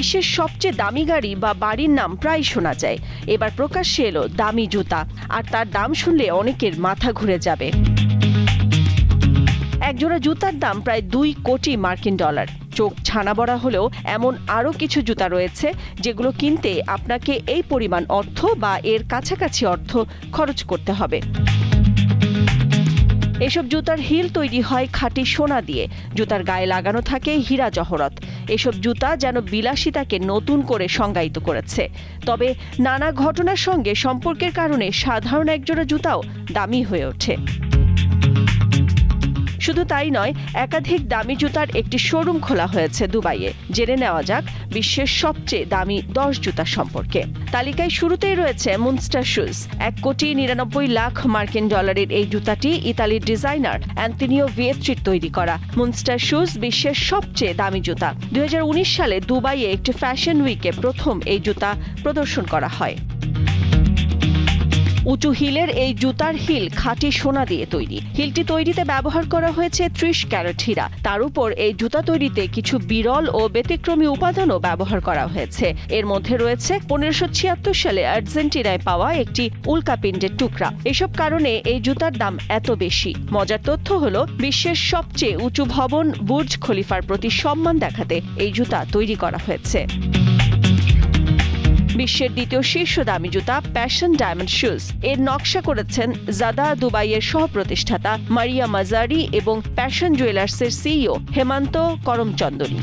বিশ্বের সবচেয়ে দামি গাড়ি বা বাড়ির নাম প্রায় শোনা যায়। এবার প্রকাশ্যে এলো দামি জুতা, আর তার দাম শুনলে অনেকের মাথা ঘুরে যাবে। একজোড়া জুতার দাম প্রায় 2 কোটি মার্কিন ডলার। চোখ ছানা বড়া হলেও এমন আরও কিছু জুতা রয়েছে যেগুলো কিনতে আপনাকে এই পরিমাণ অর্থ বা এর কাছাকাছি অর্থ খরচ করতে হবে। এসব জুতার হিল তৈরি হয় খাঁটি সোনা দিয়ে, জুতার গায়ে লাগানো থাকে হীরা জহরত। এসব জুতা যেন বিলাসিতাকে নতুন করে সংজ্ঞায়িত করেছে। তবে নানা ঘটনার সঙ্গে সম্পর্কের কারণে সাধারণ একজোড়া জুতাও দামি হয়ে ওঠে। শুধু তাই নয়, একাধিক দামি জুতার একটি শোরুম খোলা হয়েছে দুবাইয়ে। জেনে নেওয়া যাক বিশ্বের সবচেয়ে দামি 10 জুতা সম্পর্কে। তালিকায় শুরুতেই রয়েছে মুনস্টার শুজ। 1 কোটি 99 লাখ মার্কিন ডলারের এই জুতাটি ইতালির ডিজাইনার অ্যান্তোনিও ভিয়েত্রির তৈরি করা। মুনস্টার শুজ বিশ্বের সবচেয়ে দামি জুতা। 2019 সালে দুবাইয়ে একটি ফ্যাশন উইকে প্রথম এই জুতা প্রদর্শন করা হয়। উঁচু হিলের এই জুতার হিল খাঁটি সোনা দিয়ে তৈরি। হিলটি তৈরিতে ব্যবহার করা হয়েছে 30 ক্যারেট হীরা। তার উপর এই জুতা তৈরিতে কিছু বিরল ও ব্যতিক্রমী উপাদানও ব্যবহার করা হয়েছে। এর মধ্যে রয়েছে 1576 সালে আর্জেন্টিনায় পাওয়া একটি উল্কাপিণ্ডের টুকরা। এসব কারণে এই জুতার দাম এত বেশি। মজার তথ্য হলো, বিশ্বের সবচেয়ে উঁচু ভবন বুর্জ খলিফার প্রতি সম্মান দেখাতে এই জুতা তৈরি করা হয়েছে। বিশ্বের দ্বিতীয় শীর্ষ দামি জুতা প্যাশন ডায়মন্ড শুজ। এর নকশা করেছেন জাদা দুবাইয়ের সহ-প্রতিষ্ঠাতা মারিয়া মাজারি এবং প্যাশন জুয়েলার্সের সিইও হেমান্ত করমচন্দনী।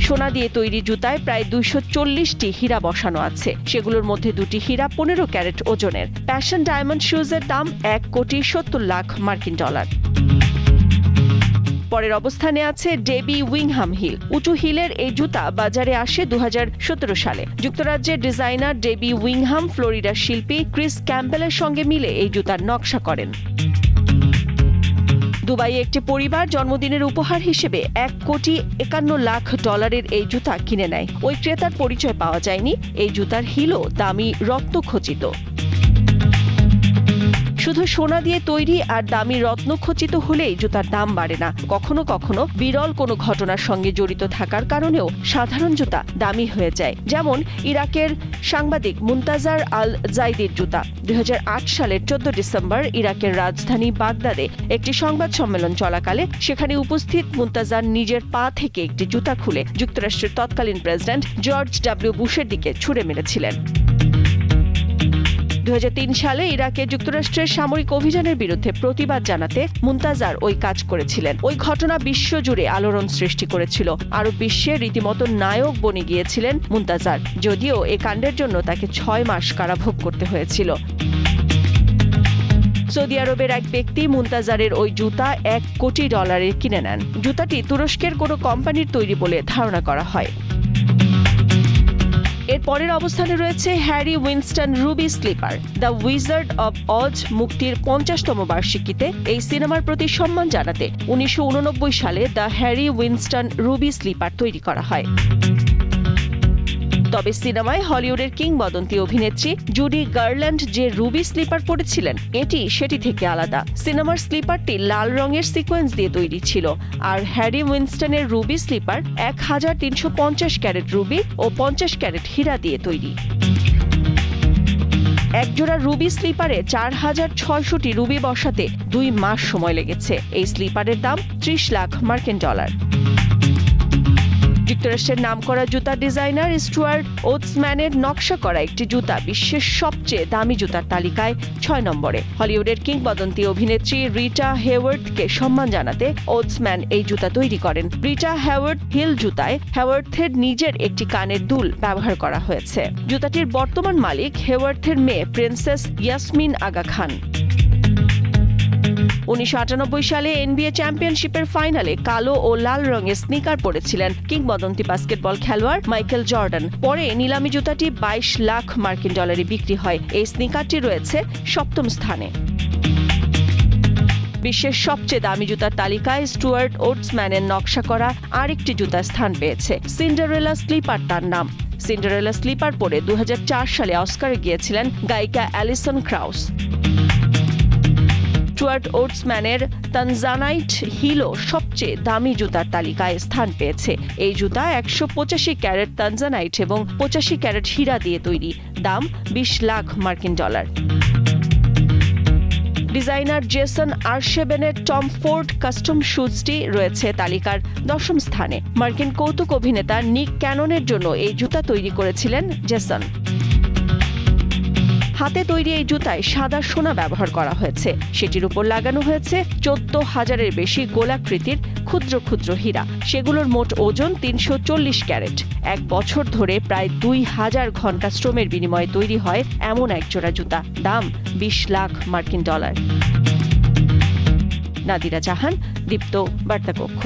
সোনা দিয়ে তৈরি জুতায় প্রায় 240টি হীরা বসানো আছে। সেগুলোর মধ্যে 2টি হীরা 15 ক্যারেট ওজনের। প্যাশন ডায়মন্ড শুজের দাম 1 কোটি 70 লাখ মার্কিন ডলার। পরের অবস্থানে আছে ডেবি উইংহাম হিল। উঁচু হিলের এই জুতা বাজারে আসে 2017 সালে। যুক্তরাজ্যের ডিজাইনার ডেবি উইংহাম ফ্লোরিডার শিল্পী ক্রিস ক্যাম্পবেলের সঙ্গে মিলে এই জুতার নকশা করেন। দুবাইয়ে একটি পরিবার জন্মদিনের উপহার হিসেবে 1 কোটি 51 লাখ ডলারের এই জুতা কিনে নেয়। ওই ক্রেতার পরিচয় পাওয়া যায়নি। এই জুতার হিলও দামি রত্নখচিত। শুধু সোনা দিয়ে তৈরি আর দামি রত্নখচিত হলেই জুতার দাম বাড়ে না। কখনো কখনো বিরল কোনো ঘটনার সঙ্গে জড়িত থাকার কারণেও সাধারণ জুতা দামি হয়ে যায়। যেমন ইরাকের সাংবাদিক মুনতাজার আল জাইদির জুতা। 2008 সালের 14 ডিসেম্বর ইরাকের রাজধানী বাগদাদে একটি সংবাদ সম্মেলন চলাকালে সেখানে উপস্থিত মুনতাজার নিজের পা থেকে একটি জুতা খুলে যুক্তরাষ্ট্রের তৎকালীন প্রেসিডেন্ট জর্জ ডব্লিউ বুশের দিকে ছুড়ে মেরেছিলেন। 2003 সালে ইরাকে যুক্তরাষ্ট্রের সামরিক অভিযানের বিরুদ্ধে প্রতিবাদ জানাতে মুনতাজার ওই কাজ করেছিলেন। ওই ঘটনা বিশ্বজুড়ে আলোড়ন সৃষ্টি করেছিল। আরব বিশ্বে রীতিমতো নায়ক বনে গিয়েছিলেন মুনতাজার, যদিও এ কাণ্ডের জন্য তাকে 6 মাস কারাভোগ করতে হয়েছিল। সৌদি আরবের এক ব্যক্তি মুনতাজারের ওই জুতা 1 কোটি ডলারের কিনে নেন। জুতাটি তুরস্কের কোনো কোম্পানির তৈরি বলে ধারণা করা হয়। এর পরের অবস্থানে রয়েছে Harry Winston ruby slipper. The wizard of Oz মুক্তির 50তম বার্ষিকীতে এই সিনেমার প্রতি সম্মান জানাতে 1989 সালে the Harry Winston ruby slipper তৈরি করা হয়। তবে সিনেমায় হলিউডের কিংবদন্তি অভিনেত্রী জুডি গার্ল্যান্ড যে রুবি স্লিপার পরেছিলেন, এটি সেটি থেকে আলাদা। সিনেমার স্লিপারটি লাল রঙের সিকোয়েন্স দিয়ে তৈরি ছিল, আর হ্যারি উইনস্টনের রুবি স্লিপার 1350 ক্যারেট রুবি ও 50 ক্যারেট হীরা দিয়ে তৈরি। একজোড়া রুবি স্লিপারে 4600টি রুবি বসাতে 2 মাস সময় লেগেছে। এই স্লিপারের দাম 30 লাখ মার্কিন ডলার। যুক্তরাষ্ট্রের নামকরা জুতার ডিজাইনার স্টুয়ার্ট ওটসম্যানের নকশা করা একটি জুতা বিশ্বের সবচেয়ে দামি জুতার তালিকায় 6 নম্বরে। হলিউডের কিংবদন্তি অভিনেত্রী রিটা হেওয়ার্থকে সম্মান জানাতে ওটসম্যান এই জুতা তৈরি করেন। রিটা হেওয়ার্থ হিল জুতায় হেওয়ার্থের নিজের একটি কানের দুল ব্যবহার করা হয়েছে। জুতাটির বর্তমান মালিক হেওয়ার্থের মেয়ে প্রিন্সেস ইয়াসমিন আগা খান। 1998 সালে NBA চ্যাম্পিয়নশিপের ফাইনালে কালো ও লাল রঙের স্নিকার পরেছিলেন কিংবদন্তি বাস্কেটবল খেলোয়াড় মাইকেল জর্ডান। পরে নিলামি জুতাটি 22 লাখ মার্কিন ডলারে বিক্রি হয়। এই স্নিকারটি রয়েছে 7ম স্থানে। বিশ্বের সবচেয়ে দামি জুতার তালিকায় স্টুয়ার্ট ওটসম্যানের নকশা করা আরেকটি জুতা স্থান পেয়েছে। সিন্ডারেলা স্লিপার তার নাম। সিন্ডারেলা স্লিপার পরে 2004 সালে অস্কারে গিয়েছিলেন গায়িকা অ্যালিসন ক্রাউস। স্টুয়ার্ট ওটসম্যানের তানজানাইট হিলও সবচেয়ে দামি জুতার তালিকায় স্থান পেয়েছে। এই জুতা 185 ক্যারেট তানজানাইট এবং 85 ক্যারেট হীরা দিয়ে তৈরি। দাম 20 লাখ মার্কিন ডলার। ডিজাইনার জেসন আরশেবেনের টম ফোর্ড কাস্টম শুজটি রয়েছে তালিকার 10ম স্থানে। মার্কিন কৌতুক অভিনেতা নিক ক্যাননের জন্য এই জুতা তৈরি করেছিলেন জেসন। হাতে তৈরি এই জুতায় সাদা সোনা ব্যবহার করা হয়েছে। সেটির উপর লাগানো হয়েছে 14,000-এর বেশি গোলাকৃতির ক্ষুদ্র ক্ষুদ্র হীরা। সেগুলোর মোট ওজন 340 ক্যারেট। 1 বছর ধরে প্রায় 2000 ঘন্টা শ্রমের বিনিময়ে তৈরি হয় এমন এক জোড়া জুতা। দাম 20 লাখ মার্কিন ডলার। নাদিরা জাহান, দীপ্ত বার্তা কক্ষ।